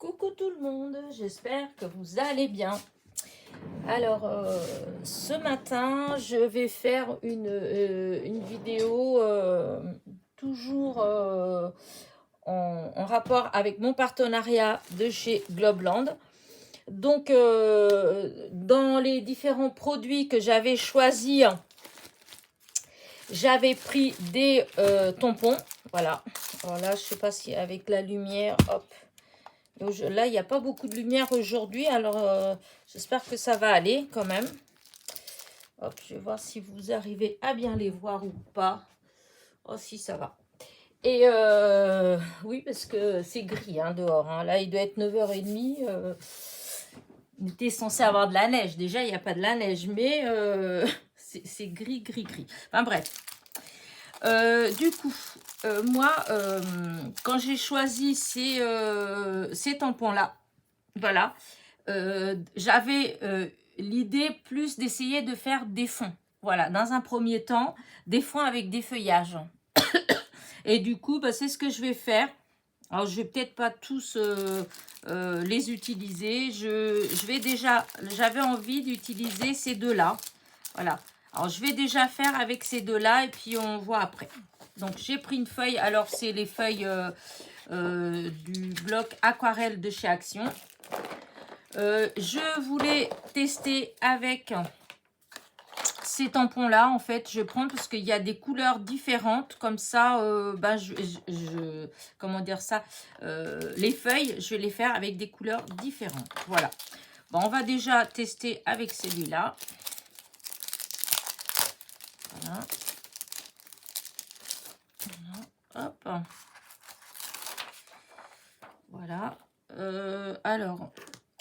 Coucou tout le monde, j'espère que vous allez bien. Alors, ce matin, je vais faire une vidéo toujours en rapport avec mon partenariat de chez Globeland. Donc, dans les différents produits que j'avais choisis, j'avais pris des tampons. Voilà. Alors là, je ne sais pas si avec la lumière, hop. Là, il n'y a pas beaucoup de lumière aujourd'hui, alors j'espère que ça va aller quand même. Hop, je vais voir si vous arrivez à bien les voir ou pas. Oh, si, ça va. Et oui, parce que c'est gris dehors. Là, il doit être 9h30. On était censé avoir de la neige. Déjà, il n'y a pas de la neige, mais c'est gris, gris, gris. Enfin, bref. Du coup, moi, quand j'ai choisi ces tampons-là, voilà, j'avais l'idée plus d'essayer de faire des fonds. Voilà, dans un premier temps, des fonds avec des feuillages. Et du coup, c'est ce que je vais faire. Alors, je vais peut-être pas tous les utiliser. Je vais déjà, j'avais envie d'utiliser ces deux-là. Voilà. Alors, je vais déjà faire avec ces deux-là et puis on voit après. Donc, j'ai pris une feuille. Alors, c'est les feuilles du bloc aquarelle de chez Action. Je voulais tester avec ces tampons-là. En fait, je prends parce qu'il y a des couleurs différentes. Comme ça, comment dire ça, les feuilles, je vais les faire avec des couleurs différentes. Voilà. Bon, on va déjà tester avec celui-là. Voilà. Hop. Voilà. Alors,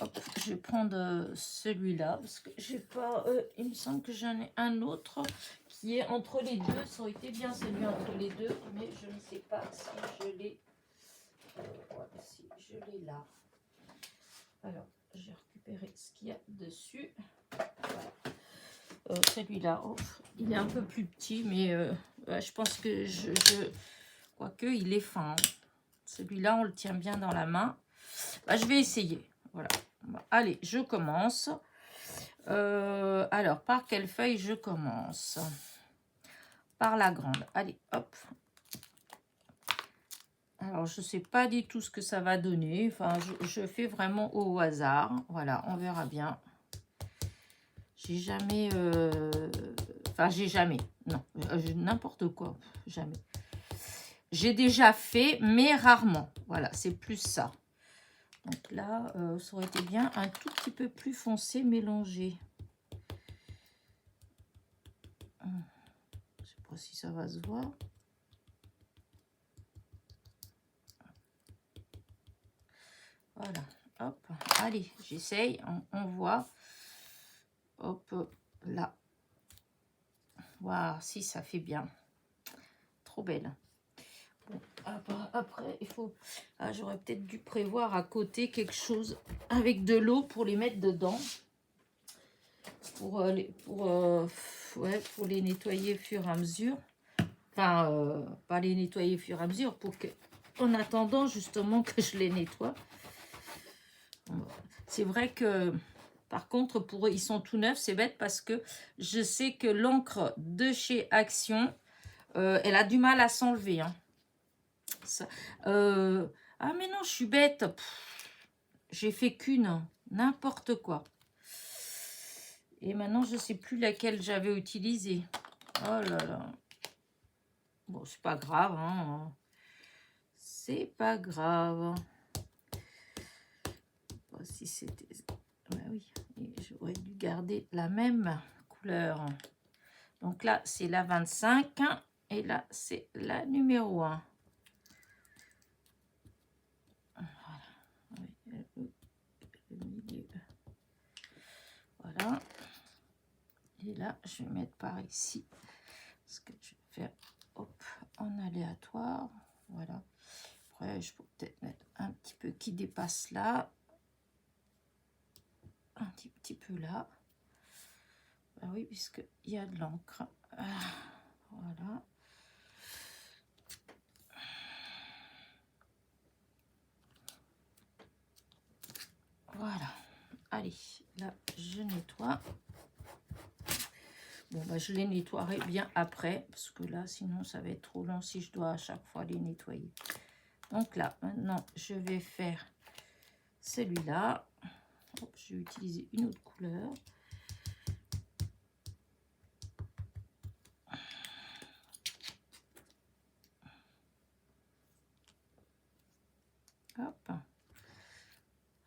hop, je vais prendre celui-là parce que j'ai pas. Il me semble que j'en ai un autre qui est entre les deux. Ça aurait été bien celui entre les deux, mais je ne sais pas si je l'ai. Si je l'ai là. Alors, j'ai récupéré ce qu'il y a dessus. Voilà. Celui-là, oh, il est un peu plus petit, mais je pense que quoique il est fin. Celui-là, on le tient bien dans la main. Je vais essayer. Voilà. Allez, je commence. Alors, par quelle feuille je commence? Par la grande. Allez, hop. Alors, je ne sais pas du tout ce que ça va donner. Enfin, je fais vraiment au hasard. Voilà, on verra bien. J'ai jamais... Enfin, j'ai jamais. Non, n'importe quoi. Jamais. J'ai déjà fait, mais rarement. Voilà, c'est plus ça. Donc là, ça aurait été bien un tout petit peu plus foncé mélangé. Je ne sais pas si ça va se voir. Voilà, hop. Allez, j'essaye, on voit. Hop, là. Waouh, si, ça fait bien. Trop belle. Bon, après, il faut... Ah, j'aurais peut-être dû prévoir à côté quelque chose avec de l'eau pour les mettre dedans. Pour les nettoyer au fur et à mesure. Enfin, pas les nettoyer au fur et à mesure, pour que, en attendant justement que je les nettoie. C'est vrai que, par contre, pour eux, ils sont tout neufs. C'est bête parce que je sais que l'encre de chez Action, elle a du mal à s'enlever. Hein. Ah, mais non, je suis bête. J'ai fait qu'une. N'importe quoi. Et maintenant, je ne sais plus laquelle j'avais utilisée. Oh là là. Bon, c'est pas grave. Hein. C'est pas grave. Bon, si c'était... Ben oui, j'aurais dû garder la même couleur. Donc là, c'est la 25. Et là, c'est la numéro 1. Voilà. Le milieu. Voilà. Et là, je vais mettre par ici. Parce que je vais faire hop, en aléatoire. Voilà. Après, je peux peut-être mettre un petit peu qui dépasse là. Un petit peu là. Ben oui, puisqu'il y a de l'encre. Voilà. Voilà. Allez, là, je nettoie. Bon, bah, je les nettoierai bien après, parce que là, sinon, ça va être trop long si je dois à chaque fois les nettoyer. Donc là, maintenant, je vais faire celui-là. Je vais utiliser une autre couleur. Hop.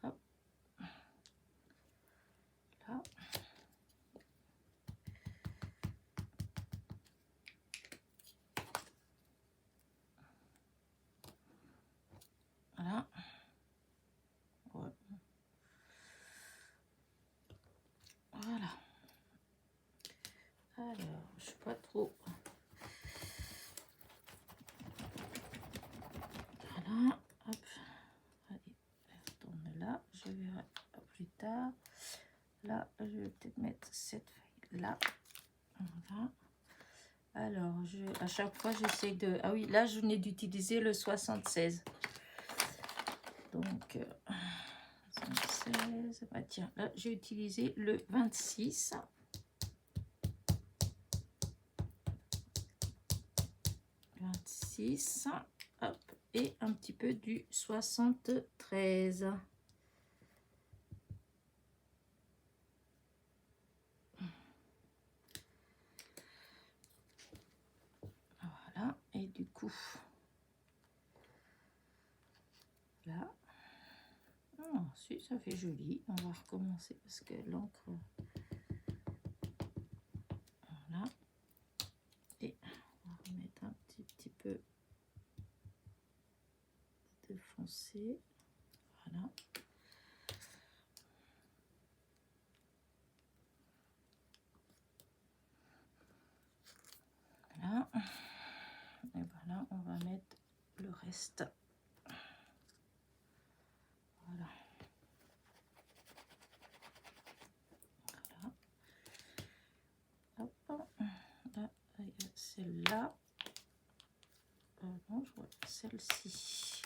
Hop. Là. Voilà. Ouais. Voilà. Alors, je ne sais pas trop. Voilà. Hop. Allez, je retourne là. Je verrai plus tard. Là, je vais peut-être mettre cette feuille là. Voilà. Alors, à chaque fois, j'essaie de... Ah oui, là, je venais d'utiliser le 76. Donc, 76. Bah tiens, là, j'ai utilisé le 26. 26. Hop. Et un petit peu du 73. Voilà. Et du coup, là... Oh, si, ça fait joli. On va recommencer parce que l'encre... Voilà. Et on va remettre un petit peu de foncé. Voilà. Voilà. Et voilà, on va mettre le reste. Voilà. Voilà. Hop. Là, il y a celle-là. Non, je vois celle-ci.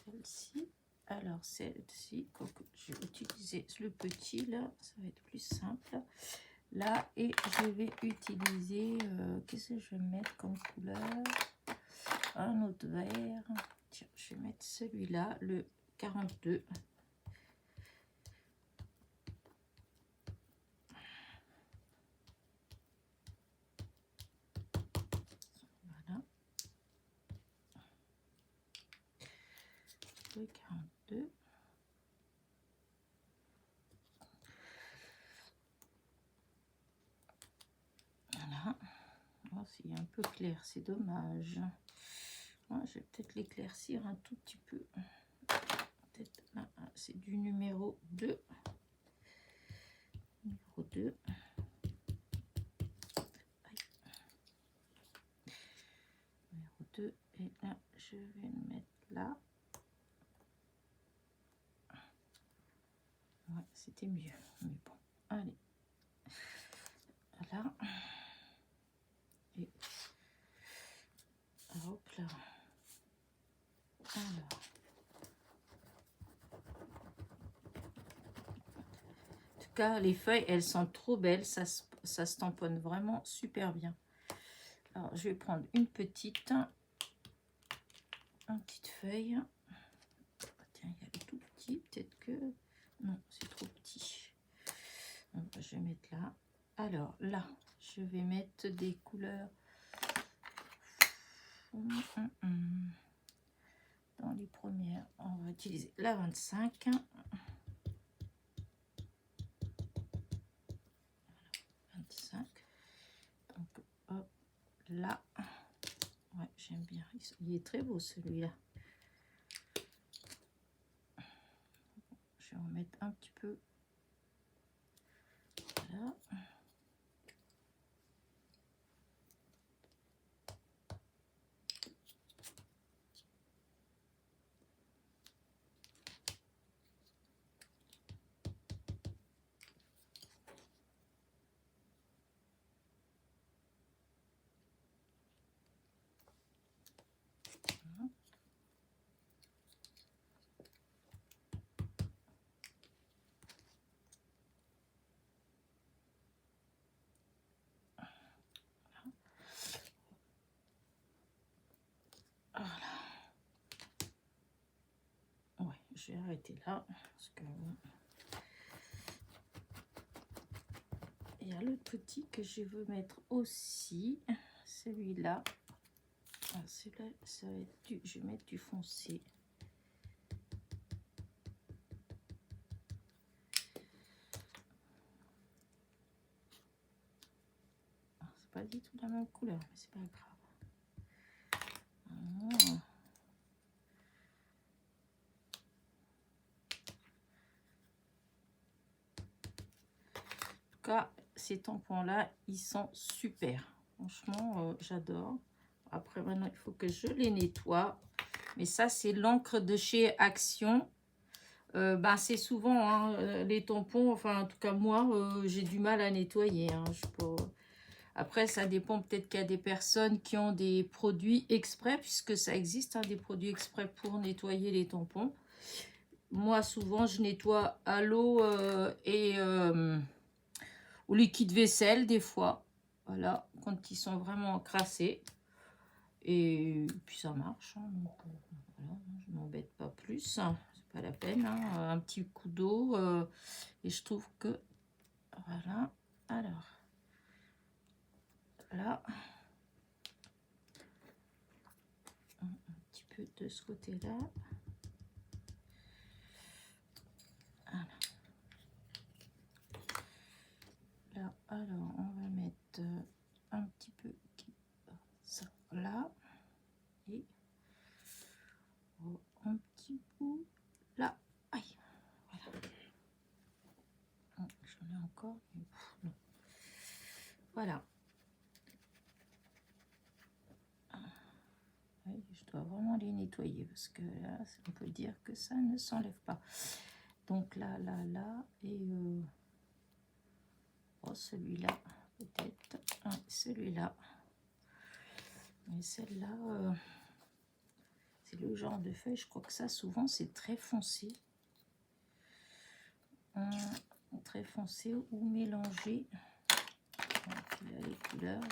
Celle-ci. Alors, celle-ci, je vais utiliser le petit, là, ça va être plus simple. Là, et je vais utiliser, qu'est-ce que je vais mettre comme couleur? Un autre vert. Tiens, je vais mettre celui-là, le 42. Voilà. Le 42. Voilà. Oh, c'est un peu clair, c'est dommage. Ouais, je vais peut-être l'éclaircir un tout petit peu. Peut-être là, c'est du numéro 2. Numéro 2. Numéro 2. Et là, je vais le mettre là. Ouais, c'était mieux. Mais bon, allez. Voilà. Et hop là. Alors. En tout cas, les feuilles, elles sont trop belles. Ça se tamponne vraiment super bien. Alors, je vais prendre une petite feuille. Tiens, il y a le tout petit. Peut-être que... Non, c'est trop petit. Donc, je vais mettre là. Alors, là, je vais mettre des couleurs... Dans les premières, on va utiliser la 25. Voilà, 25. Donc, hop, là. Ouais, j'aime bien. Il est très beau, celui-là. Je vais en mettre un petit peu. Voilà. je vais arrêter là. Parce que il y a le petit que je veux mettre aussi. Celui-là. Ah, celui-là, ça va être du, je vais mettre du foncé. Ah, c'est pas du tout la même couleur, mais c'est pas grave. Ah. Cas, ces tampons là ils sont super, franchement j'adore. Après maintenant il faut que je les nettoie, mais ça c'est l'encre de chez Action. Ben, c'est souvent hein, les tampons, enfin en tout cas moi j'ai du mal à nettoyer hein, je peux... Après ça dépend, peut-être qu'il y a des personnes qui ont des produits exprès, puisque ça existe hein, des produits exprès pour nettoyer les tampons. Moi souvent je nettoie à l'eau et au liquide vaisselle des fois, voilà, quand ils sont vraiment encrassés. Et puis ça marche, hein, donc voilà, je ne m'embête pas plus, c'est pas la peine, hein, un petit coup d'eau, et je trouve que, voilà, alors, là, un petit peu de ce côté-là. Voilà. Là, alors, on va mettre un petit peu ça là, et un petit bout là. Aïe, voilà. J'en ai encore, mais non. Voilà. Oui, je dois vraiment les nettoyer parce que là, on peut dire que ça ne s'enlève pas. Donc là, là, et oh, celui-là, peut-être. Ah, celui-là. Mais celle-là, c'est le genre de feuille, je crois que ça, souvent, c'est très foncé. Très foncé ou mélangé. Donc, là, les couleurs,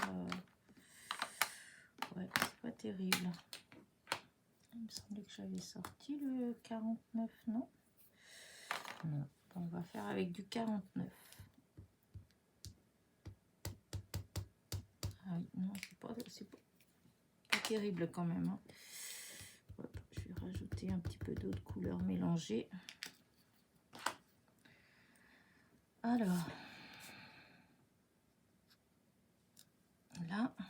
ouais, c'est pas terrible. Il me semblait que j'avais sorti le 49, non? Non, on va faire avec du 49. Ah oui, non, c'est pas terrible quand même. Hein. Hop, je vais rajouter un petit peu d'autres couleurs mélangées. Alors, là, un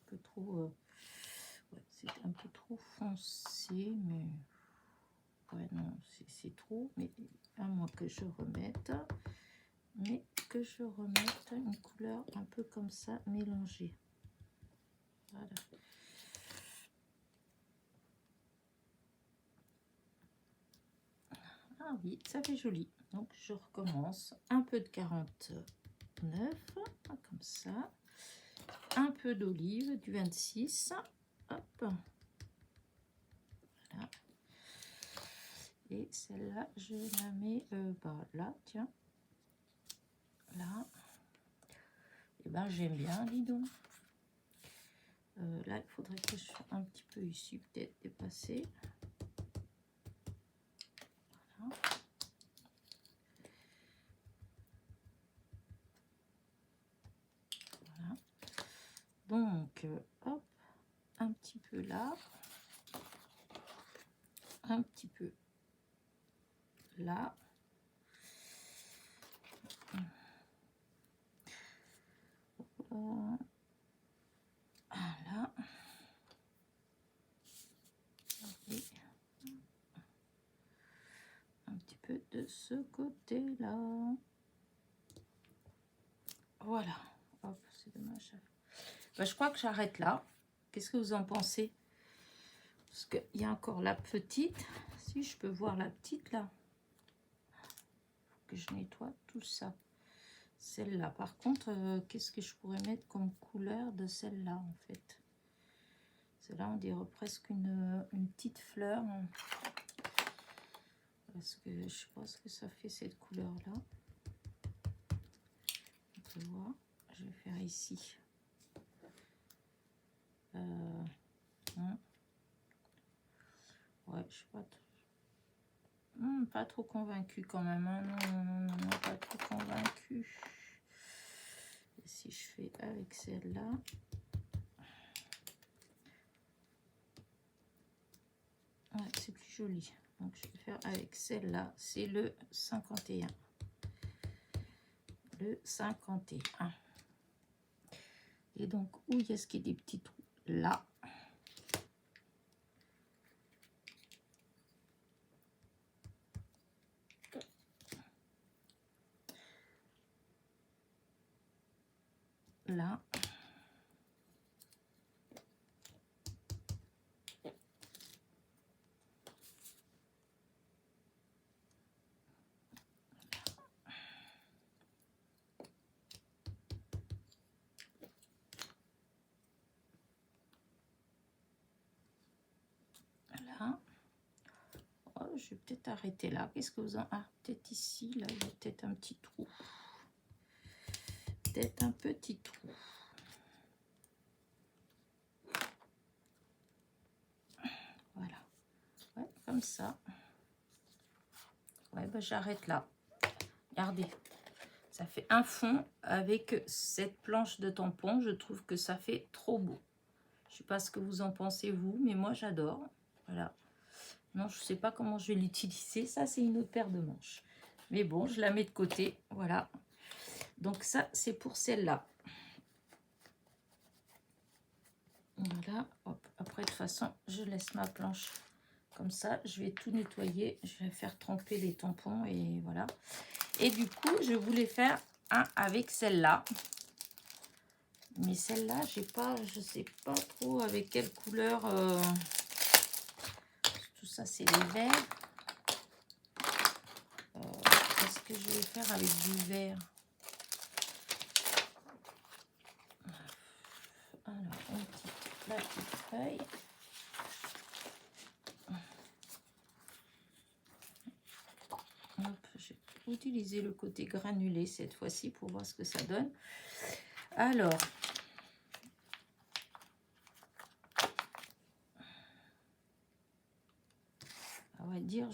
peu trop, ouais, c'est un peu trop foncé, mais ouais, non, c'est trop, mais à moins que je remette, une couleur un peu comme ça, mélangée. Voilà. Ah oui, ça fait joli. Donc, je recommence. Un peu de 49, comme ça. Un peu d'olive, du 26. Hop. Voilà. Et celle-là, je la mets là, tiens. Là. Et ben, j'aime bien, dis donc. Là, il faudrait que je sois un petit peu ici, peut-être dépassée. Voilà. Voilà. Donc, hop, un petit peu là. Un petit peu là. Voilà. Et un petit peu de ce côté-là. Voilà. Hop, c'est dommage. Ben, je crois que j'arrête là. Qu'est-ce que vous en pensez? Parce qu'il y a encore la petite. Si je peux voir la petite là. Faut que je nettoie tout ça. Celle-là. Par contre, qu'est-ce que je pourrais mettre comme couleur de celle-là en fait? Celle-là, on dirait presque une petite fleur. Parce que je ne sais pas ce que ça fait cette couleur-là. On peut voir. Je vais faire ici. Ouais, je sais pas. Pas trop convaincu quand même. Hein. Non, pas trop convaincu. Et si je fais avec celle-là. Ouais, c'est plus joli. Donc, je vais faire avec celle-là. C'est le 51. Le 51. Et donc, où est-ce qu'il y a des petits trous? Là. Là. Là. Oh, je vais peut-être arrêter là. Qu'est-ce que vous en... Ah, peut-être ici. Là, il y a peut-être un petit trou. Peut-être un petit trou. Voilà. Ouais, comme ça. Ouais, bah, j'arrête là. Regardez. Ça fait un fond avec cette planche de tampon. Je trouve que ça fait trop beau. Je ne sais pas ce que vous en pensez, vous, mais moi, j'adore. Voilà. Non, je ne sais pas comment je vais l'utiliser. Ça, c'est une autre paire de manches. Mais bon, je la mets de côté. Voilà. Donc ça, c'est pour celle-là. Voilà. Hop. Après, de toute façon, je laisse ma planche comme ça. Je vais tout nettoyer. Je vais faire tremper les tampons et voilà. Et du coup, je voulais faire un avec celle-là. Mais celle-là, j'ai pas, je sais pas trop avec quelle couleur. Tout ça, c'est les verts. Qu'est-ce que je vais faire avec du vert? Alors, la petite feuille. Hop, je vais utiliser le côté granulé cette fois-ci pour voir ce que ça donne. Alors, on va dire,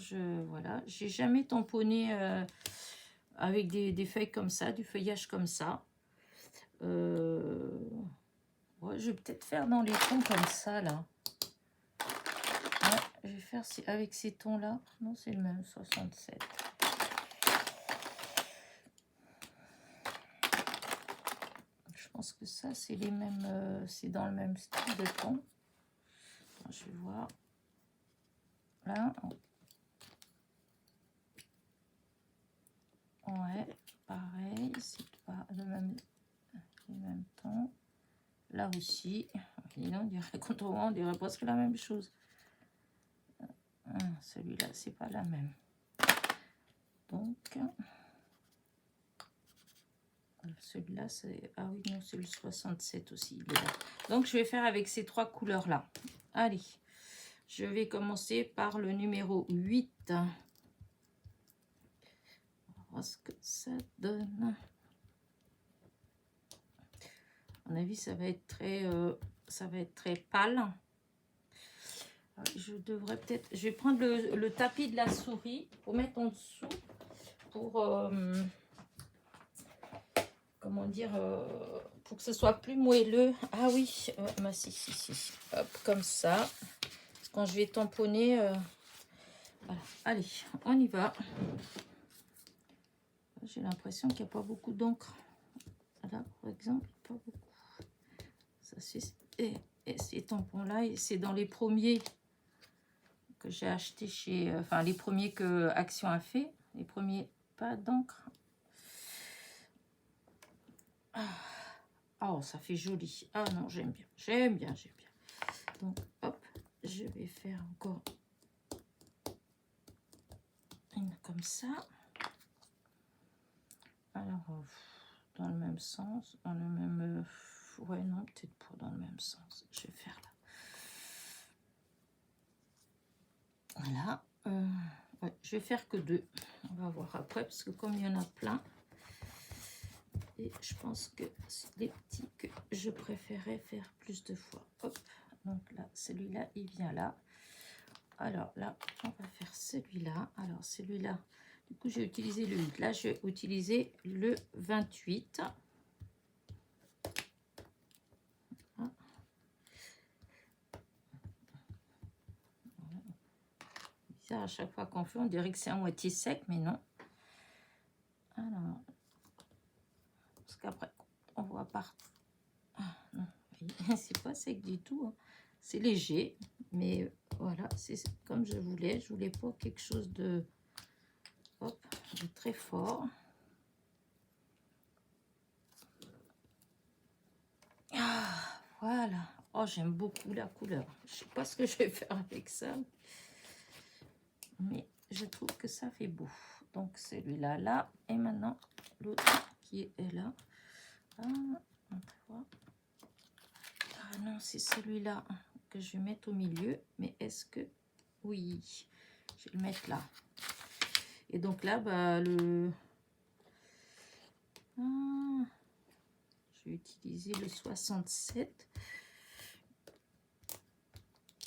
voilà, j'ai jamais tamponné avec des feuilles comme ça, du feuillage comme ça. Ouais, je vais peut-être faire dans les tons comme ça, là. Ouais, je vais faire avec ces tons-là. Non, c'est le même, 67. Je pense que ça, c'est les mêmes, c'est dans le même style de ton. Attends, je vais voir. Là. Ouais, pareil, c'est pas le même, les mêmes tons. Là aussi, on dirait, quand on voit, on dirait presque la même chose. Celui-là, c'est pas la même. Donc, celui-là, c'est... Ah oui, non, c'est le 67 aussi. Il est là. Donc, je vais faire avec ces trois couleurs-là. Allez, je vais commencer par le numéro 8. On va voir ce que ça donne. À mon avis, ça va être très pâle. Je devrais peut-être... Je vais prendre le tapis de la souris pour mettre en dessous pour... comment dire, pour que ce soit plus moelleux. Ah oui, bah si. Hop, comme ça. Quand je vais tamponner, voilà. Allez, on y va. J'ai l'impression qu'il n'y a pas beaucoup d'encre. Là, par exemple, pas beaucoup. Ça, et ces tampons-là, c'est dans les premiers que j'ai acheté chez... Enfin, les premiers que Action a fait. Les premiers, pas d'encre. Oh, ça fait joli. Ah non, j'aime bien. Donc, hop, je vais faire encore une comme ça. Alors, dans le même sens, dans le même... ouais, non, peut-être pas dans le même sens. Je vais faire là. Voilà. Ouais, je vais faire que 2. On va voir après, parce que comme il y en a plein, et je pense que c'est des petits que je préférais faire plus de fois. Hop, donc là, celui-là, il vient là. Alors là, on va faire celui-là. Alors celui-là, du coup, j'ai utilisé le 8. Là, je vais utiliser le 28. Bizarre, à chaque fois qu'on fait, on dirait que c'est à moitié sec, mais non. Alors, parce qu'après, on voit partout. Ah, non, c'est pas sec du tout. Hein. C'est léger, mais voilà, c'est comme je voulais. Je voulais pas quelque chose de, hop, de très fort. Ah, voilà. Oh, j'aime beaucoup la couleur. Je sais pas ce que je vais faire avec ça, mais je trouve que ça fait beau. Donc celui-là, là, et maintenant l'autre qui est là. Ah, on peut voir. Ah non, c'est celui-là que je vais mettre au milieu. Mais est-ce que... Oui, je vais le mettre là. Et donc là, bah, ah, je vais utiliser le 67.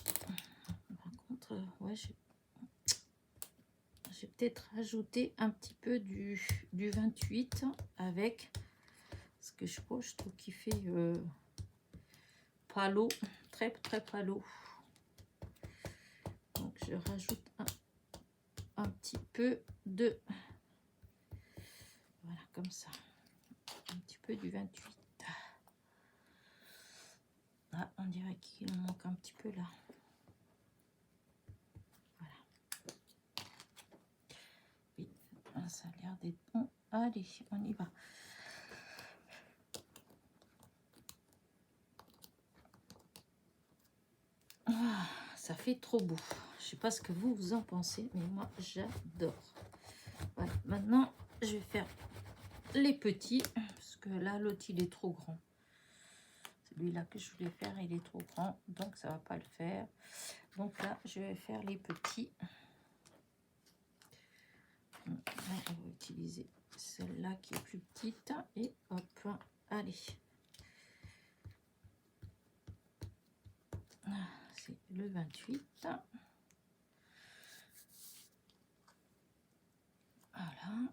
Par contre, ouais, j'ai peut-être rajouté un petit peu du 28 avec... Parce que je trouve qu'il fait palo, très palo. Donc je rajoute un petit peu de... Voilà, comme ça. Un petit peu du 28. Ah, on dirait qu'il en manque un petit peu là. Voilà. Oui, ça a l'air d'être bon. Allez, on y va. Ah, ça fait trop beau. Je sais pas ce que vous en pensez, mais moi j'adore. Voilà, maintenant je vais faire les petits, parce que là l'autre il est trop grand. Celui-là que je voulais faire il est trop grand, donc ça va pas le faire. Donc là je vais faire les petits. Là, on va utiliser celle-là qui est plus petite et hop, allez. C'est le 28. Voilà.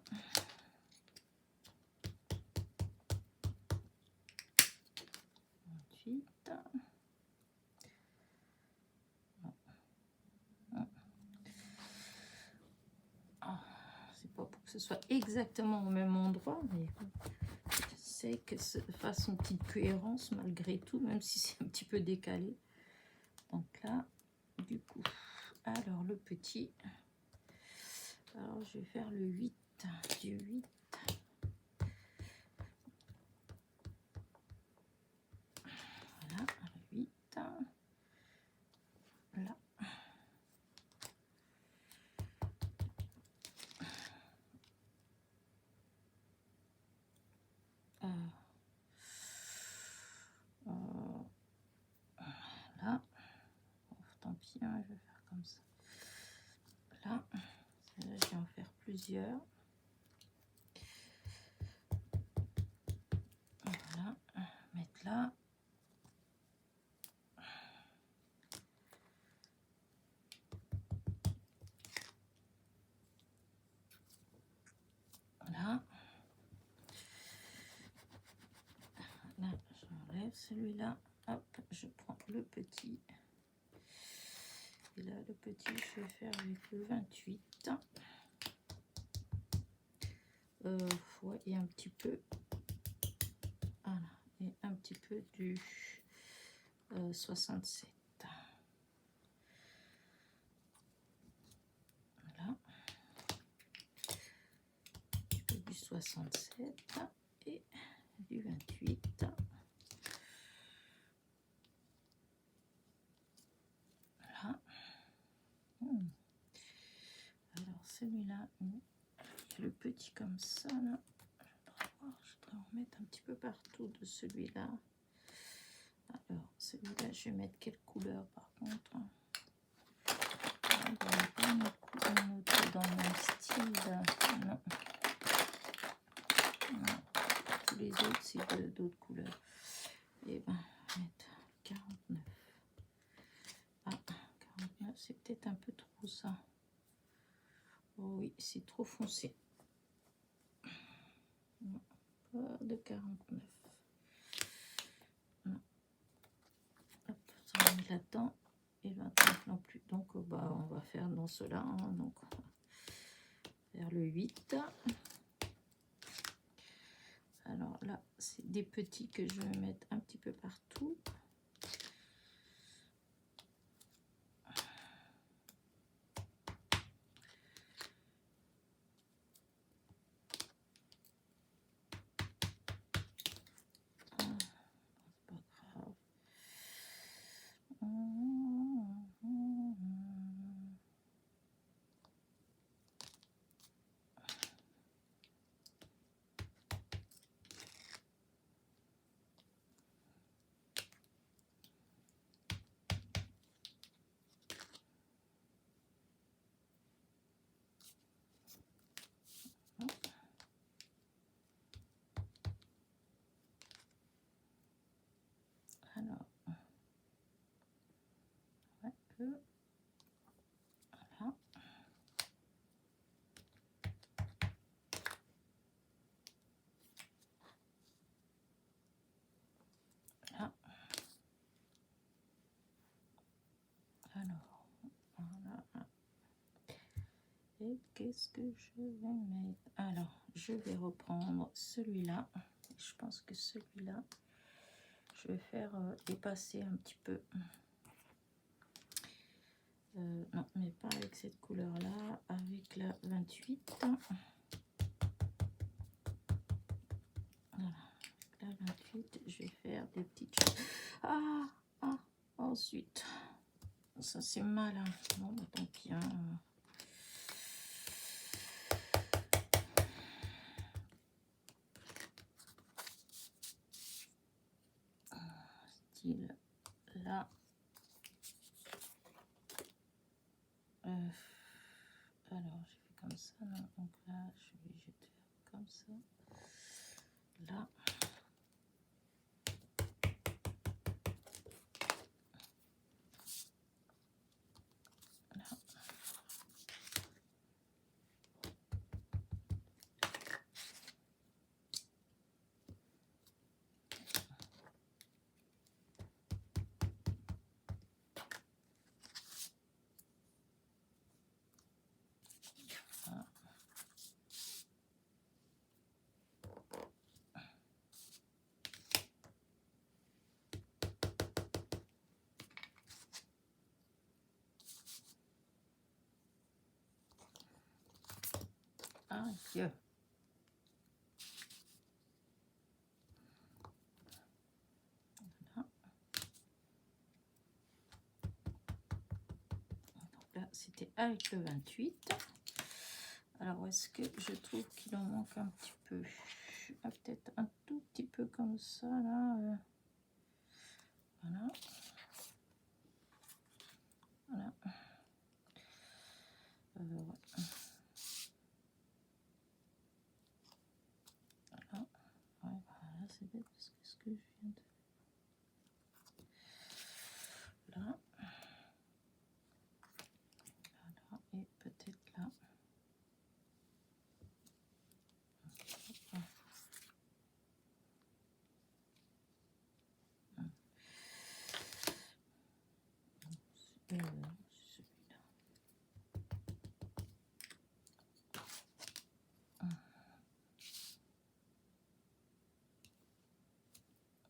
28. C'est pas pour que ce soit exactement au même endroit, mais j'essaie que ça fasse une petite cohérence malgré tout, même si c'est un petit peu décalé. Donc là, du coup, alors le petit, alors je vais faire le 8, du 8. Voilà, le 8. Là. Là. Oh, tant pis, hein, je vais faire comme ça. Là, je vais en faire plusieurs. Voilà, mettre là. Là. Là, j'enlève celui-là. Hop, je prends le petit. Et là, le petit, je vais faire avec le 28. Ouais, et un petit peu. Voilà, et un petit peu du 67. Voilà. Un petit peu du 67 et du 28. Voilà. Alors celui-là, le petit comme ça, là. Je voudrais en mettre un petit peu partout de celui-là. Alors, celui-là, je vais mettre quelle couleur par contre? Il n'y a pas une autre dans le même style. Non. Non. Tous les autres, c'est d'autres couleurs. Et ben, on va mettre 49. Ah, 49, c'est peut-être un peu trop ça. Oh oui, c'est trop foncé. Non, pas de 49. Non. Hop, ça va mettre là-dedans. Et 29 non plus. Donc bah, on va faire dans cela. Hein, donc on va faire le 8. Alors là, c'est des petits que je vais mettre un petit peu partout. Alors, un peu. Voilà. Là. Alors, voilà. Et qu'est-ce que je vais mettre? Alors, je vais reprendre celui-là. Je pense que celui-là, je vais faire dépasser un petit peu. Non, mais pas avec cette couleur-là, avec la 28. Voilà, la 28, je vais faire des petites choses. Ah, ensuite, ça c'est mal. Hein. Bon, bah, tant pis. Hein. Style là. Alors, je fais comme ça, non? Donc là, je vais jeter comme ça. Là. Là. Ah, Dieu. C'était avec le 28. Alors, est-ce que je trouve qu'il en manque un petit peu? Ah, peut-être un tout petit peu comme ça, là. Voilà. Voilà. Ouais. Voilà. Ouais, voilà, c'est bête parce que ce que je viens de... Là. Voilà. Et peut-être là. Celui-là.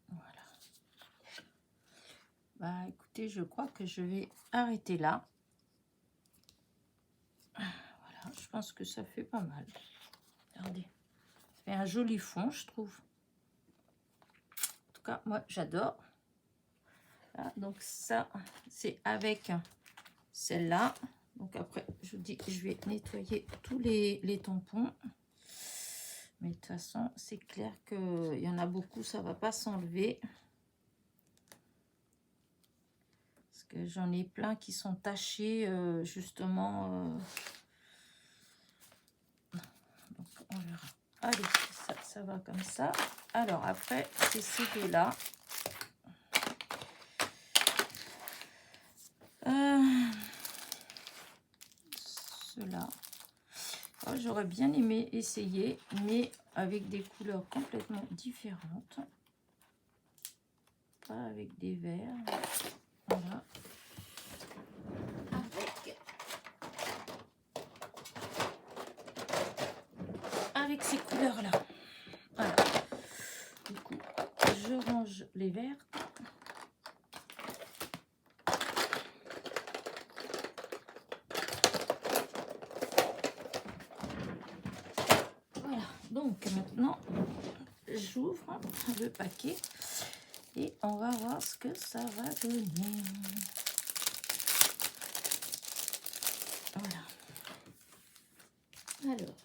Voilà. Bah écoutez, je crois que je vais arrêter là. Voilà, je pense que ça fait pas mal. Regardez. Ça fait un joli fond, je trouve. En tout cas, moi, j'adore. Voilà, donc ça, c'est avec celle-là. Donc après, je vous dis, je vais nettoyer tous les tampons. Mais de toute façon, c'est clair qu'il y en a beaucoup, ça va pas s'enlever. Parce que j'en ai plein qui sont tachés, justement. Donc, on verra. Allez, ça va comme ça. Alors, après, c'est ces deux-là. là. Oh, j'aurais bien aimé essayer, mais avec des couleurs complètement différentes. Pas avec des verts. Voilà. Avec ces couleurs-là. Voilà. Du coup, je range les verts. Voilà. Donc maintenant, j'ouvre le paquet et on va voir ce que ça va donner. Voilà. Alors,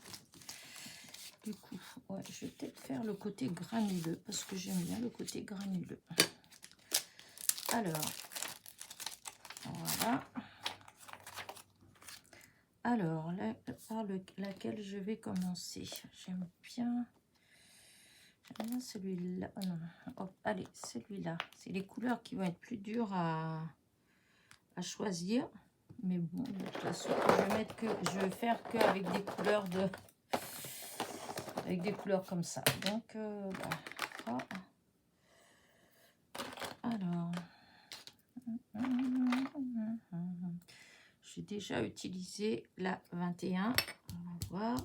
du coup, ouais, je vais peut-être faire le côté granuleux parce que j'aime bien le côté granuleux. Alors, voilà. Alors, par laquelle je vais commencer. J'aime bien celui-là. Oh non, hop, allez, celui-là. C'est les couleurs qui vont être plus dures à choisir. Mais bon, de toute façon, je vais faire que avec des couleurs avec des couleurs comme ça. Donc, bah, alors, j'ai déjà utilisé la 21. On va voir.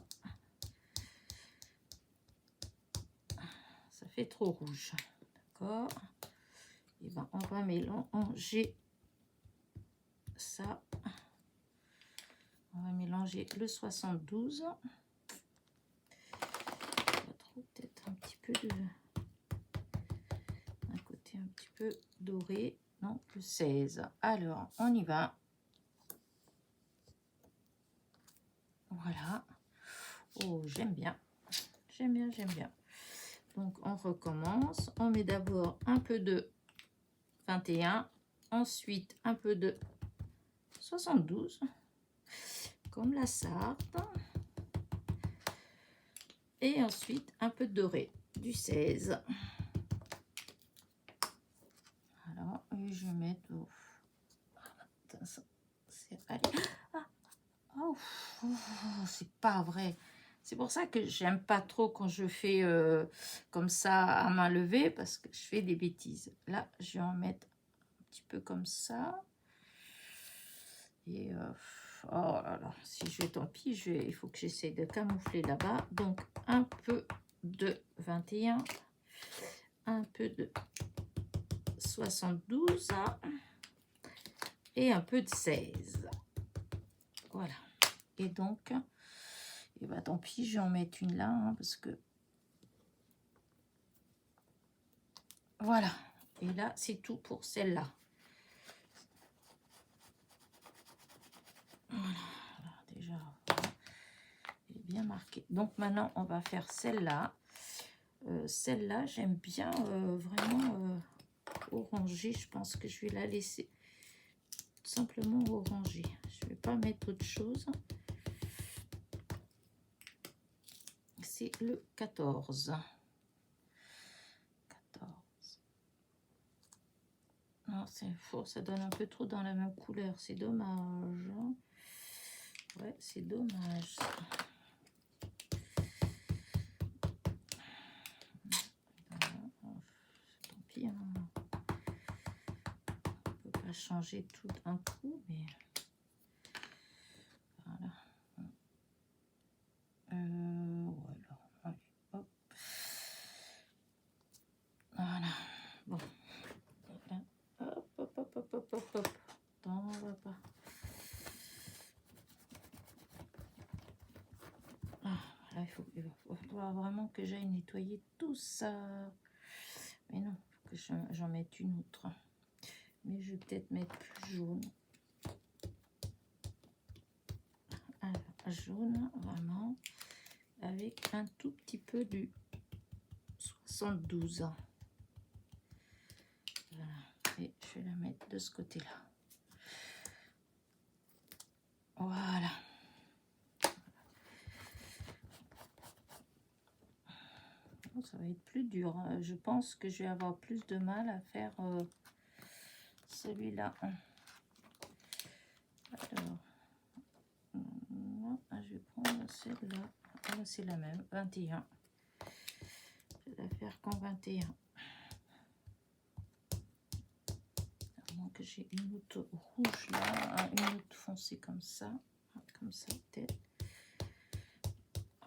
Ça fait trop rouge. D'accord. Et ben, on va mélanger ça. On va mélanger le 72. Peut-être un petit peu un côté un petit peu doré. Non, le 16. Alors, on y va. Voilà. Oh, j'aime bien. J'aime bien, j'aime bien. Donc, on recommence. On met d'abord un peu de 21. Ensuite, un peu de 72. Comme la Sarthe. Et ensuite, un peu de doré du 16. Alors, et je vais mettre... c'est pas vrai. C'est pour ça que j'aime pas trop quand je fais comme ça à main levée, parce que je fais des bêtises. Là, je vais en mettre un petit peu comme ça. Et oh là là, si je vais, tant pis, il faut que j'essaie de camoufler là-bas. Donc, un peu de 21, un peu de 72 et un peu de 16. Voilà. Et donc, et bah, tant pis, je vais en mettre une là, hein, parce que... Voilà. Et là, c'est tout pour celle-là. Voilà. Alors, déjà, elle est bien marquée. Donc, maintenant, on va faire celle-là. Celle-là, j'aime bien vraiment orangée. Je pense que je vais la laisser tout simplement orangée. Je ne vais pas mettre autre chose. C'est le 14. 14. Non, c'est faux, ça donne un peu trop dans la même couleur. C'est dommage. Ouais, c'est dommage. Tant pis, hein. On peut pas changer tout d'un coup, mais voilà. Voilà. Allez, hop. Voilà. Bon. Là, hop, hop, hop, hop, hop, hop, hop. Attends, on va pas. Ah, là, il va falloir vraiment que j'aille nettoyer tout ça. Mais non, il faut que j'en mette une autre. Mais je vais peut-être mettre plus jaune. Alors, jaune, vraiment, avec un tout petit peu du 72. Voilà. Et je vais la mettre de ce côté-là. Voilà. Ça va être plus dur. Je pense que je vais avoir plus de mal à faire celui-là. Alors, celle-là, c'est la même, 21. Je vais la faire qu'en 21. Donc j'ai une autre rouge là, une autre foncée comme ça peut-être.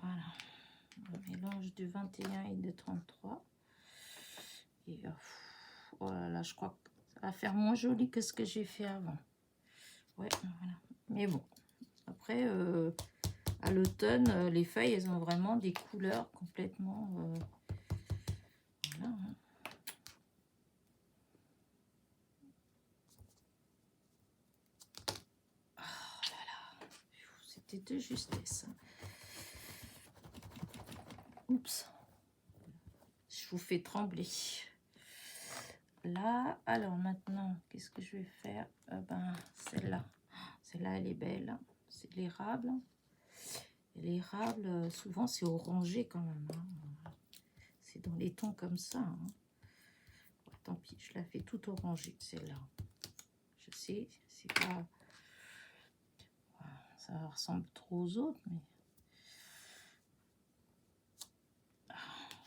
Voilà. Un mélange de 21 et de 33. Et oh là là, je crois que ça va faire moins joli que ce que j'ai fait avant. Ouais, voilà. Mais bon, après, à l'automne, les feuilles, elles ont vraiment des couleurs complètement... voilà. Oh là là, c'était de justesse. Oups, je vous fais trembler. Là, alors maintenant, qu'est-ce que je vais faire? Ben, celle-là. Celle-là, elle est belle. C'est l'érable. L'érable, souvent, c'est orangé quand même. Hein. C'est dans les tons comme ça. Hein. Bon, tant pis, je la fais tout orangée, celle-là. Je sais, c'est pas... Ça ressemble trop aux autres, mais...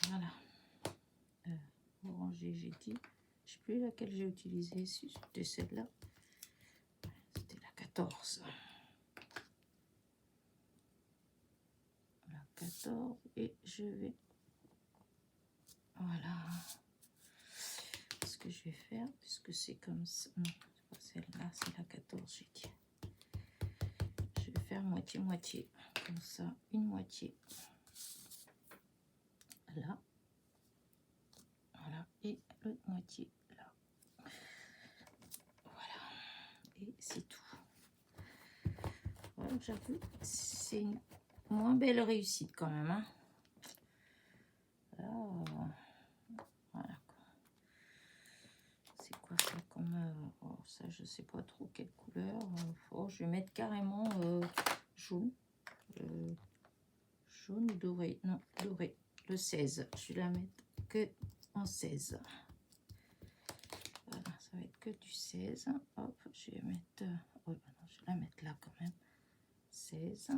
Voilà. Orangé, j'ai dit. Je sais plus laquelle j'ai utilisé. Si c'était celle-là. C'était la 14. La 14. Et je vais... Voilà. Ce que je vais faire, puisque c'est comme ça. Non, c'est pas celle-là, c'est la 14, j'ai dit. Je vais faire moitié-moitié. Comme ça, une moitié. Là. Voilà. Et l'autre moitié là. Voilà. Et c'est tout. Voilà, j'avoue, c'est une moins belle réussite quand même. Hein. Là, voilà. C'est quoi ça comme... oh, ça, je sais pas trop quelle couleur. Oh, je vais mettre carrément jaune. Jaune ou doré? Non, doré. Le 16. Je vais la mettre que en 16. Voilà, ça va être que du 16. Hop, je vais mettre... oh, non, je vais la mettre là quand même. 16.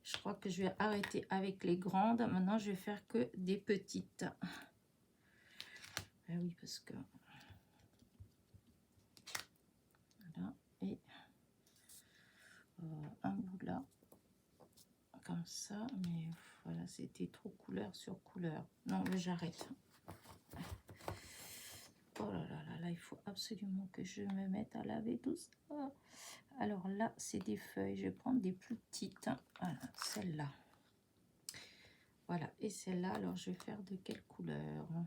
Je crois que je vais arrêter avec les grandes. Maintenant, je vais faire que des petites. Ah oui, parce que... Voilà. Et un bout là. Comme ça. Mais voilà, c'était trop couleur sur couleur. Non, mais j'arrête. Oh là là là là, il faut absolument que je me mette à laver tout ça. Alors là, c'est des feuilles. Je vais prendre des plus petites. Voilà, celle-là. Voilà, et celle-là, alors je vais faire de quelle couleur? On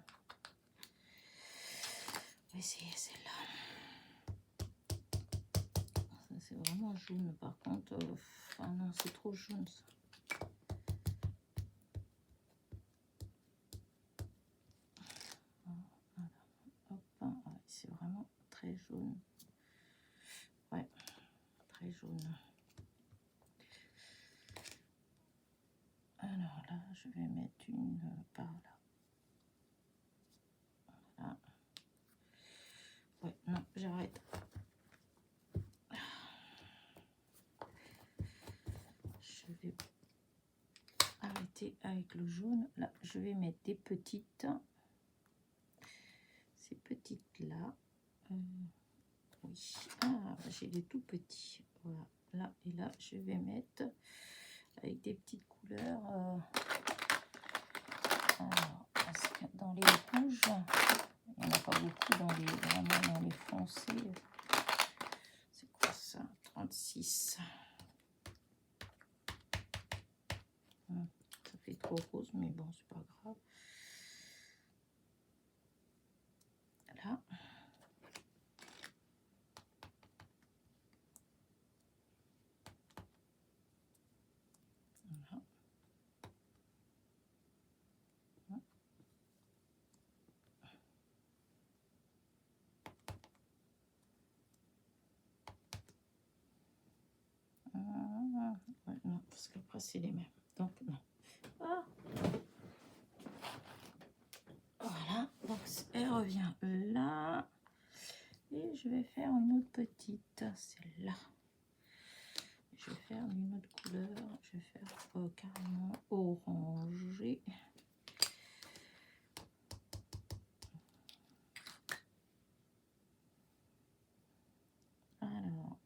va essayer celle-là. C'est vraiment jaune, par contre. Enfin non, c'est trop jaune, ça. Voilà. Hop, ouais, c'est vraiment très jaune. Ouais, très jaune. Alors là, je vais mettre une par là. Voilà. Ouais, non, j'arrête. Je vais arrêter avec le jaune. Là, je vais mettre des petites. Ces petites là. Oui. Ah, j'ai des tout petits. Voilà. Là et là, je vais mettre avec des petites couleurs. Alors, parce que dans les rouges, il n'y en a pas beaucoup vraiment dans les foncés. C'est quoi ça? 36. Ça fait trop rose, mais bon, c'est pas grave. Là. Voilà. Ouais, non, parce qu'après, c'est les mêmes. Donc, non. Ah. Voilà, donc elle revient là. Et je vais faire une autre petite, celle-là. Je vais faire une autre carrément orangé. Alors,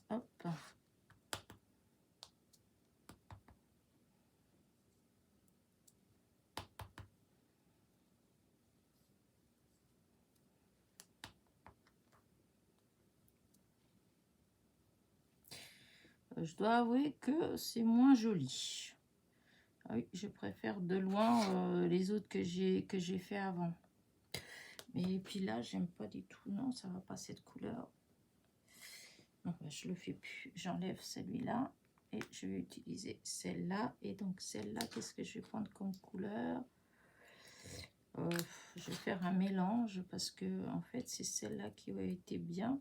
hop. Je dois avouer que c'est moins joli. Ah oui, je préfère de loin les autres que j'ai fait avant. Mais puis là, j'aime pas du tout. Non, ça va pas cette couleur. Non, bah, je le fais plus. J'enlève celui-là et je vais utiliser celle-là. Et donc celle-là, qu'est-ce que je vais prendre comme couleur? Je vais faire un mélange parce que en fait, c'est celle-là qui aurait été bien.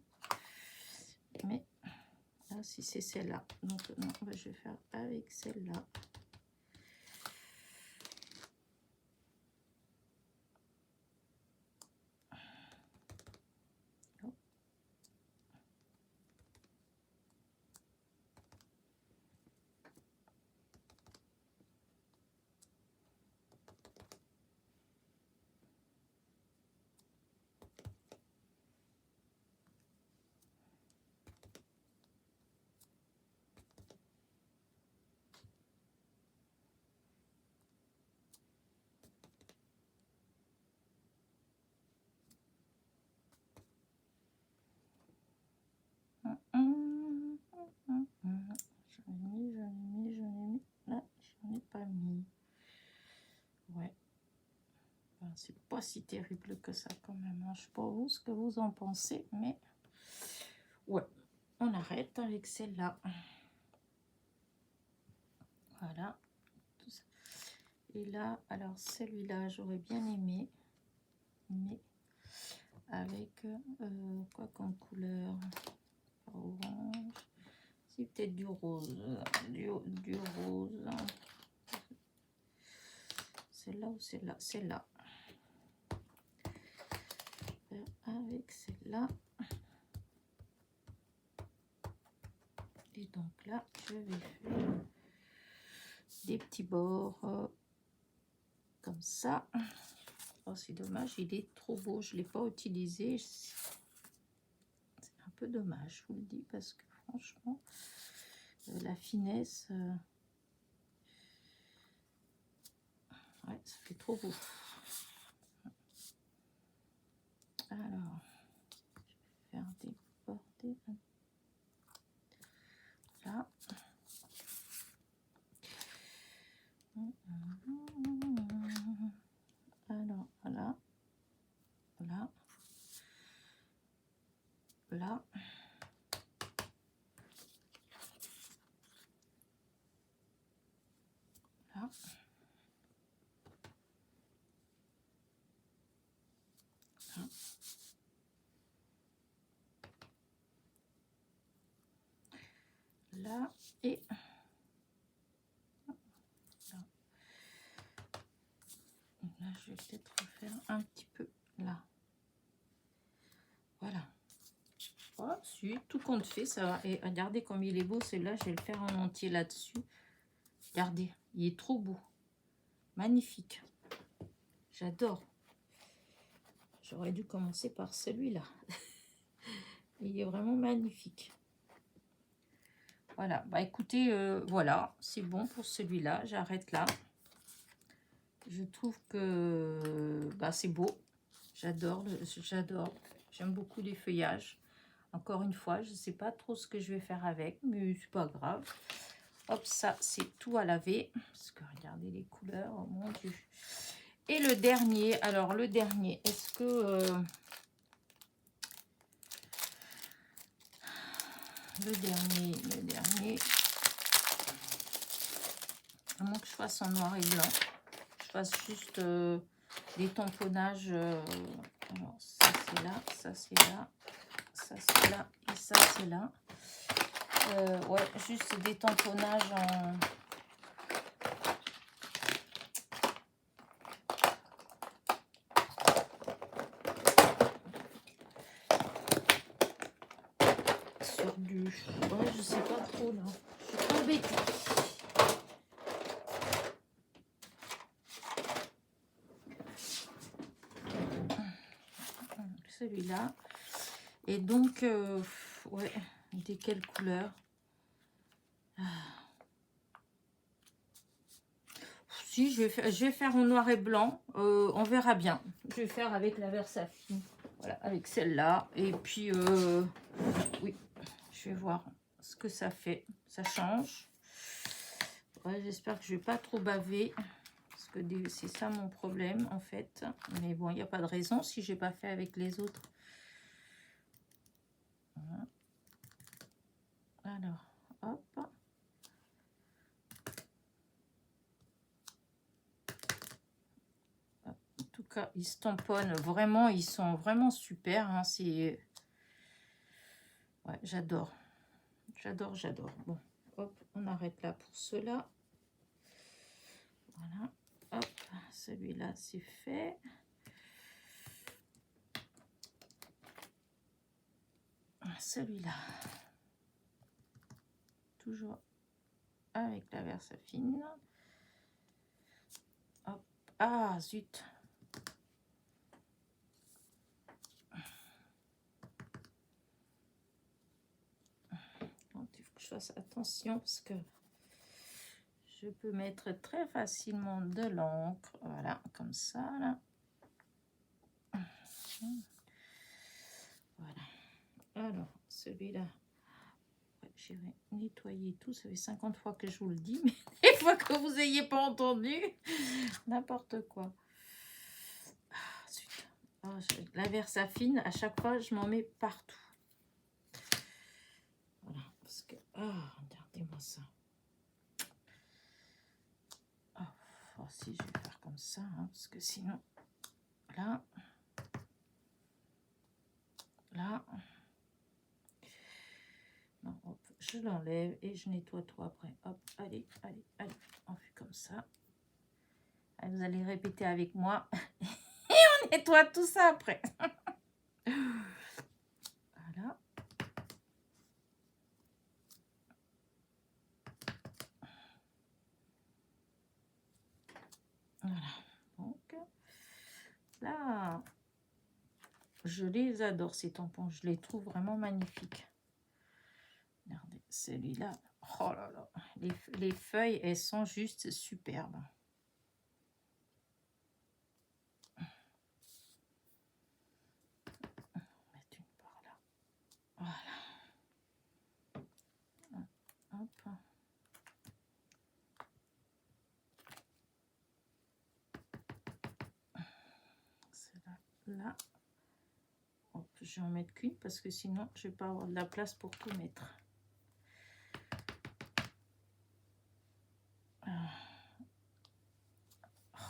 Mais là, si c'est celle-là. Donc non, bah, je vais faire avec celle-là. J'en ai mis. Là, j'en ai pas mis. Ouais. Ben, c'est pas si terrible que ça quand même. Hein. Je sais pas vous ce que vous en pensez, mais ouais. On arrête avec celle-là. Voilà. Et là, alors celui-là, j'aurais bien aimé, mais avec quoi comme couleur? Orange. C'est peut-être du rose. Du rose. Celle-là ou celle-là? Celle-là. Avec celle-là. Et donc là, je vais faire des petits bords comme ça. Oh, c'est dommage, il est trop beau, je ne l'ai pas utilisé. C'est un peu dommage, je vous le dis, parce que franchement, la finesse, ouais, ça fait trop beau. Alors, je vais faire des bordées là. Alors, voilà. Là. Là. Là. Là et là. Là, je vais peut-être refaire un petit peu là. Voilà. Oh, si, tout compte fait, ça va. Et regardez comme il est beau, celui-là, je vais le faire en entier là-dessus. Regardez, il est trop beau. Magnifique. J'adore. J'aurais dû commencer par celui-là. Il est vraiment magnifique. Voilà, bah écoutez, voilà, c'est bon pour celui-là. J'arrête là. Je trouve que bah, c'est beau. J'adore, j'adore. J'aime beaucoup les feuillages. Encore une fois, je ne sais pas trop ce que je vais faire avec, mais c'est pas grave. Hop, ça, c'est tout à laver. Parce que regardez les couleurs, oh mon Dieu. Et le dernier, alors le dernier, est-ce que... le dernier, à moins que je fasse en noir et blanc, je fasse juste des tamponnages. Alors, ça c'est là, ça c'est là, ça c'est là et ça c'est là. Ouais, juste des tamponnages en... sur du... Ouais, je sais pas trop là. Je suis embêtée. celui-là. Et donc, ouais, des quelles couleurs? Si, je vais faire en noir et blanc. On verra bien. Je vais faire avec la Versafine. Voilà, avec celle-là. Et puis, oui, je vais voir ce que ça fait. Ça change. Ouais, j'espère que je ne vais pas trop baver. Parce que c'est ça mon problème, en fait. Mais bon, il n'y a pas de raison si je n'ai pas fait avec les autres. Voilà. Alors, hop. En tout cas, ils se tamponnent vraiment, ils sont vraiment super. Hein, c'est... Ouais, j'adore. J'adore, j'adore. Bon, hop, on arrête là pour cela. Voilà. Hop, celui-là, c'est fait. Celui-là. Toujours avec la Versafine. Hop. Ah, zut. Donc, il faut que je fasse attention parce que je peux mettre très facilement de l'encre. Voilà, comme ça, là. Voilà. Alors, celui-là, j'ai nettoyé tout. Ça fait 50 fois que je vous le dis, mais des fois que vous n'ayez pas entendu, n'importe quoi. Ah, zut. Oh, la Versafine, à chaque fois, je m'en mets partout. Voilà, parce que... Ah, regardez-moi ça. Oh, si, je vais faire comme ça, hein, parce que sinon... Là... Là... Non, hop, je l'enlève et je nettoie tout après. Hop, allez, allez, allez. On fait comme ça. Allez, vous allez répéter avec moi. Et on nettoie tout ça après. Voilà. Voilà. Donc, là, je les adore, ces tampons. Je les trouve vraiment magnifiques. Regardez, celui-là. Oh là là. Les feuilles, elles sont juste superbes. Mettre une par là. Voilà. Hop. Celle-là. Là. Hop, je vais en mettre qu'une parce que sinon, je ne vais pas avoir de la place pour tout mettre.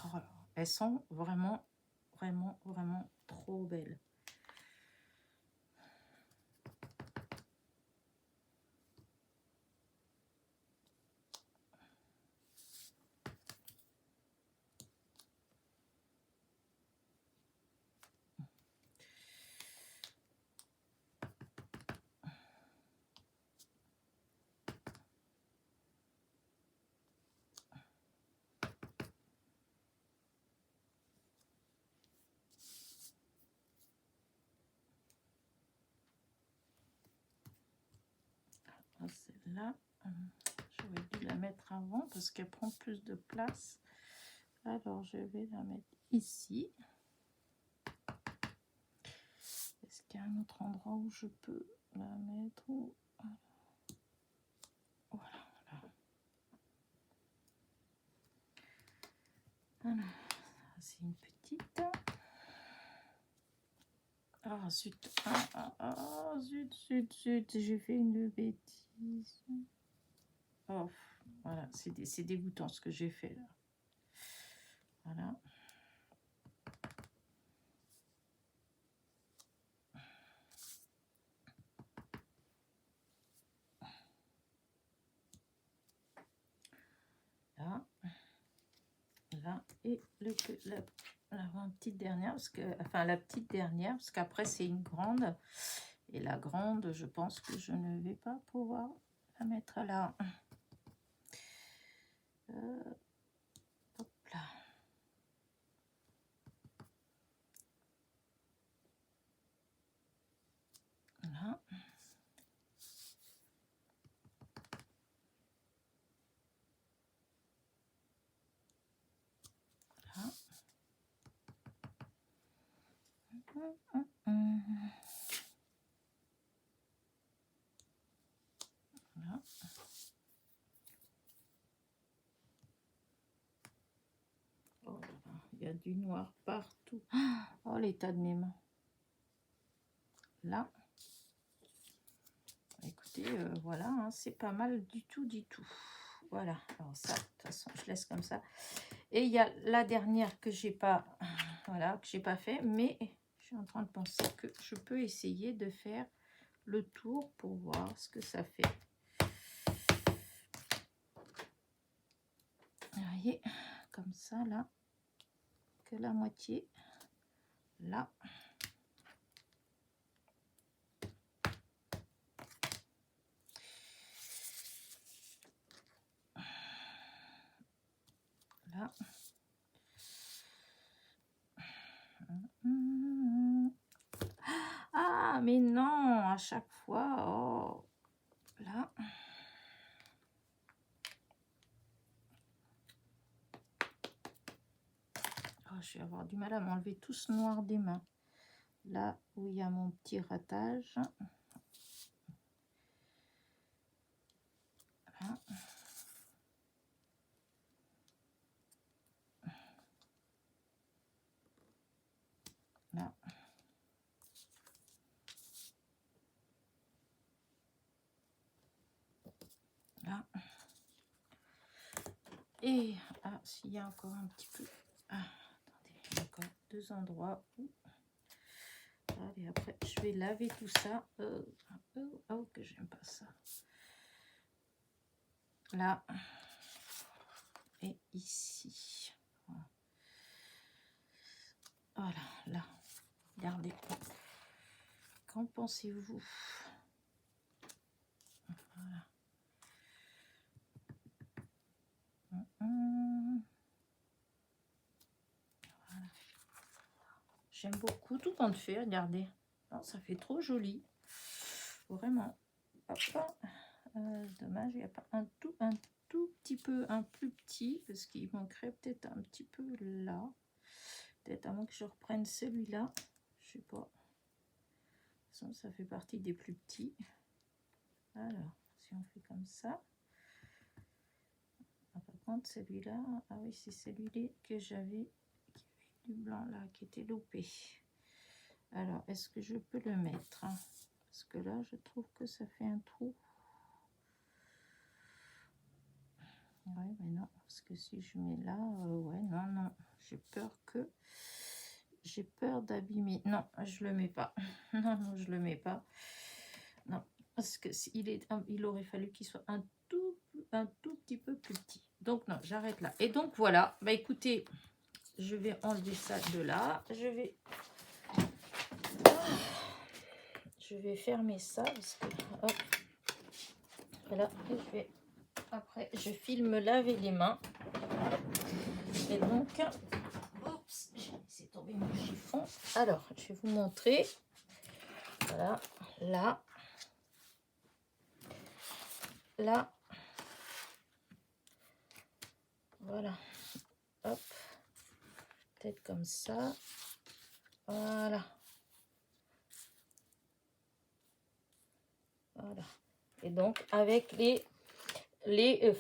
Oh là, elles sont vraiment, vraiment, vraiment trop belles. Celle-là, j'aurais dû la mettre avant parce qu'elle prend plus de place. Alors, je vais la mettre ici. Est-ce qu'il y a un autre endroit où je peux la mettre? Voilà. Voilà. C'est une petite. Ah, zut. Zut, zut, zut. J'ai fait une bêtise. Oh, voilà, c'est dégoûtant ce que j'ai fait là. Voilà. Là. Là. Et la petite dernière, parce que, enfin la petite dernière, parce qu'après c'est une grande. Et la grande, je pense que je ne vais pas pouvoir la mettre là. Hop là. Voilà. Oh là là, il y a du noir partout. Oh, l'état de mes mains. Là. Écoutez, voilà, hein, c'est pas mal du tout, du tout. Voilà, alors ça, de toute façon, je laisse comme ça. Et il y a la dernière que j'ai pas, voilà, que j'ai pas fait, mais je suis en train de penser que je peux essayer de faire le tour pour voir ce que ça fait. Vous voyez, comme ça, là, que la moitié, là. Là. Ah, mais non, à chaque fois, oh, là. Oh, je vais avoir du mal à m'enlever tout ce noir des mains. Là où il y a mon petit ratage. Là. Là. Là. Et ah, s'il y a encore un petit peu. Ah, attendez, il y a encore deux endroits où. Allez, après, je vais laver tout ça. Oh, que j'aime pas ça. Là. Et ici. Voilà, là. Regardez. Qu'en pensez-vous? Voilà. Voilà. J'aime beaucoup tout en fait, regardez. Non, ça fait trop joli. Vraiment. Hop. Dommage, il n'y a pas un tout petit peu, un plus petit, parce qu'il manquerait peut-être un petit peu là. Peut-être à moins que je reprenne celui-là. Je sais pas. Ça fait partie des plus petits. Alors, si on fait comme ça. Ah, par contre, celui-là, ah oui, c'est celui-là que j'avais, qui avait du blanc là, qui était loupé. Alors, est-ce que je peux le mettre? Parce que là, je trouve que ça fait un trou. Ouais, mais non, parce que si je mets là, ouais, non, j'ai peur d'abîmer. Non, je le mets pas. Non, je le mets pas. Non, parce que il aurait fallu qu'il soit un tout petit peu plus petit. Donc non, j'arrête là. Et donc voilà, bah écoutez, je vais enlever ça de là. Je vais fermer ça parce que hop, voilà, et je vais après je filme laver les mains. Et donc, oups, j'ai laissé tomber mon chiffon. Alors, je vais vous montrer. Voilà, là, là, voilà, hop, peut-être comme ça, voilà, voilà. Et donc, avec les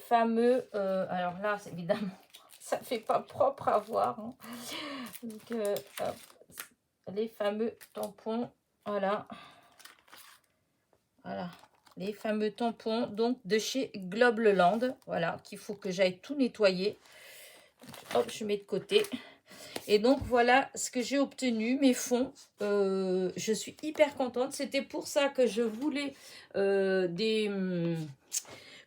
fameux, alors là, évidemment, ça fait pas propre à voir, hein. Donc, hop, les fameux tampons, voilà, voilà. Les fameux tampons donc de chez Globleland, voilà, qu'il faut que j'aille tout nettoyer. Hop, je mets de côté. Et donc voilà ce que j'ai obtenu, mes fonds. Je suis hyper contente. C'était pour ça que je voulais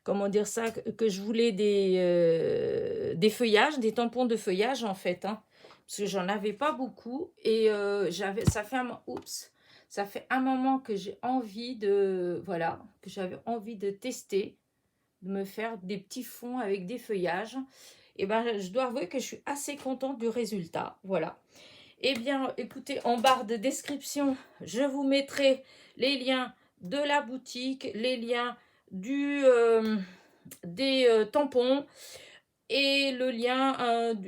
comment dire ça, que je voulais des feuillages, des tampons de feuillage en fait, hein, parce que j'en avais pas beaucoup et ça fait un moment que j'ai envie de, voilà, que j'avais envie de tester, de me faire des petits fonds avec des feuillages. Et ben, je dois avouer que je suis assez contente du résultat, voilà. Eh bien, écoutez, en barre de description, je vous mettrai les liens de la boutique, les liens des tampons et le lien,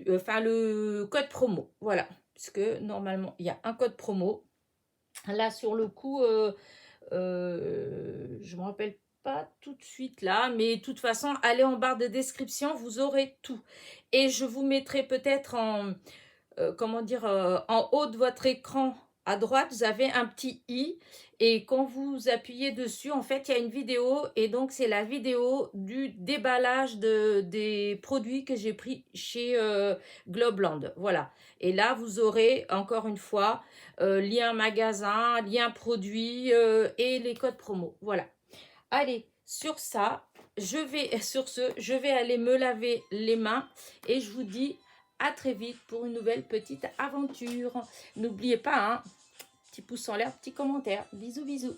enfin le code promo. Voilà, parce que normalement, il y a un code promo. Là, sur le coup, je me rappelle pas tout de suite là, mais de toute façon, allez en barre de description, vous aurez tout. Et je vous mettrai peut-être en, comment dire, en haut de votre écran à droite, vous avez un petit i et quand vous appuyez dessus, en fait, il y a une vidéo et donc c'est la vidéo du déballage des produits que j'ai pris chez Globland. Voilà. Et là, vous aurez encore une fois lien magasin, lien produit et les codes promo. Voilà. Allez, sur ça, sur ce, je vais aller me laver les mains et je vous dis à très vite pour une nouvelle petite aventure. N'oubliez pas, hein, petit pouce en l'air, petit commentaire. Bisous, bisous.